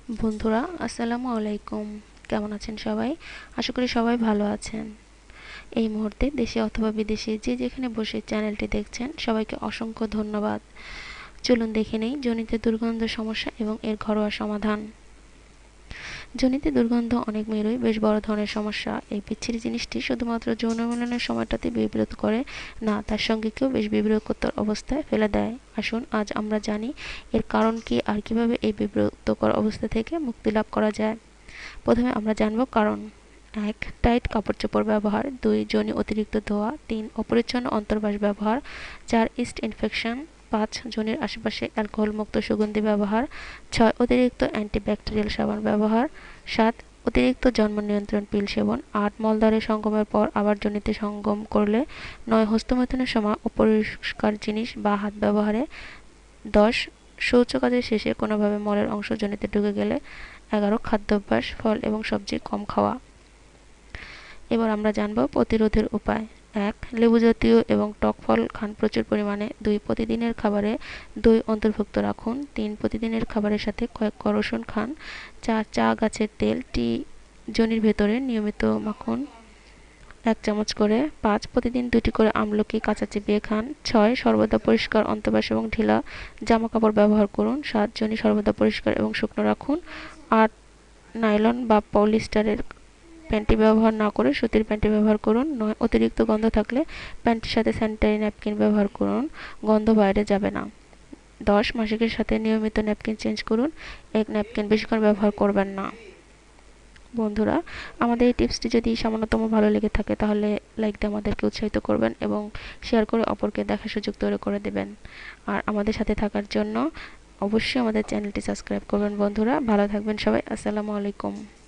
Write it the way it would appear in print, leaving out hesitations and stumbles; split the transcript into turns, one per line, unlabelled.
বন্ধুরা আসসালামু আলাইকুম। কেমন আছেন সবাই? আশা করি সবাই ভালো আছেন। এই মুহূর্তে দেশে অথবা বিদেশে যে যেখানে বসে চ্যানেলটি দেখছেন সবাইকে অসংখ্য ধন্যবাদ। চলুন দেখে নেই জনিত দুর্গন্ধ সমস্যা এবং এর ঘরোয়া সমাধান। জনিত দুর্গন্ধ অনেক মেয়েরই বেশ বড় ধরনের সমস্যা। এই বিচ্ছিরি জিনিসটি শুধুমাত্র যৌন মিলনের সময়টাতে বিব্রত করে না, তার সঙ্গীকেও বেশ বিব্রতকর অবস্থায় ফেলে দেয়। আসুন আজ আমরা জানি এর কারণ কি আর কিভাবে এই বিব্রতকর অবস্থা থেকে মুক্তি লাভ করা যায়। প্রথমে আমরা জানব কারণ। ১. টাইট কাপড়-চোপড় ব্যবহার। ২. যোনি অতিরিক্ত ধোয়া। ৩. অপরিচ্ছন্ন অন্তর্বাস ব্যবহার। ৪. Yeast infection. ৫. যোনির আশেপাশে অ্যালকোহল-মুক্ত সুগন্ধি ব্যবহার। ৬. অতিরিক্ত অ্যান্টিব্যাকটেরিয়াল সাবান ব্যবহার। ৭. অতিরিক্ত জন্ম নিয়ন্ত্রণ পিল সেবন। ৮. মলদ্বারে সঙ্গমের পর আবার যোনিতে সঙ্গম করলে। ৯. হস্তমৈথুনের সময় অপরিষ্কার জিনিস বা হাত ব্যবহারে। ১০. শৌচকাজের শেষে কোনোভাবে মলের অংশ যোনিতে ঢুকে গেলে। ১১. খাদ্যাভ্যাস, ফল এবং সবজি কম খাওয়া। এবার আমরা জানব প্রতিরোধের উপায়। ১. লেবু জাতীয় এবং টক ফল খান প্রচুর পরিমাণে। ২. প্রতিদিনের খাবারে দই অন্তর্ভুক্ত রাখুন। ৩. প্রতিদিনের খাবারের সাথে কয়েক কোয়া রসুন খান। ৪. চা গাছের তেল টি যোনির ভেতরে নিয়মিত মাখুন ১ চামচ করে। ৫. প্রতিদিন ২টি করে আমলকি কাঁচা চিবিয়ে খান। ৬. সর্বদা পরিষ্কার অন্তর্বাস এবং ঢিলা জামাকাপড় ব্যবহার করুন। ৭. যোনি সর্বদা পরিষ্কার এবং শুকনো রাখুন। ৮. নাইলন বা পলিস্টারের প্যান্টি ব্যবহার না করে সুতির প্যান্টি ব্যবহার করুন। ৯. অতিরিক্ত গন্ধ থাকলে প্যান্টির সাথে স্যানিটারি ন্যাপকিন ব্যবহার করুন, গন্ধ বাইরে যাবে না। ১০. মাসিকের সাথে নিয়মিত ন্যাপকিন চেঞ্জ করুন, এক ন্যাপকিন বেশিক্ষণ ব্যবহার করবেন না। বন্ধুরা, আমাদের এই টিপসটি যদি সামান্যতম ভালো লেগে থাকে তাহলে লাইক দিয়ে আমাদেরকে উৎসাহিত করবেন এবং শেয়ার করে অপরকে দেখার সুযোগ তৈরি করে দেবেন। আর আমাদের সাথে থাকার জন্য অবশ্যই আমাদের চ্যানেলটি সাবস্ক্রাইব করবেন। বন্ধুরা ভালো থাকবেন সবাই। আসসালামু আলাইকুম।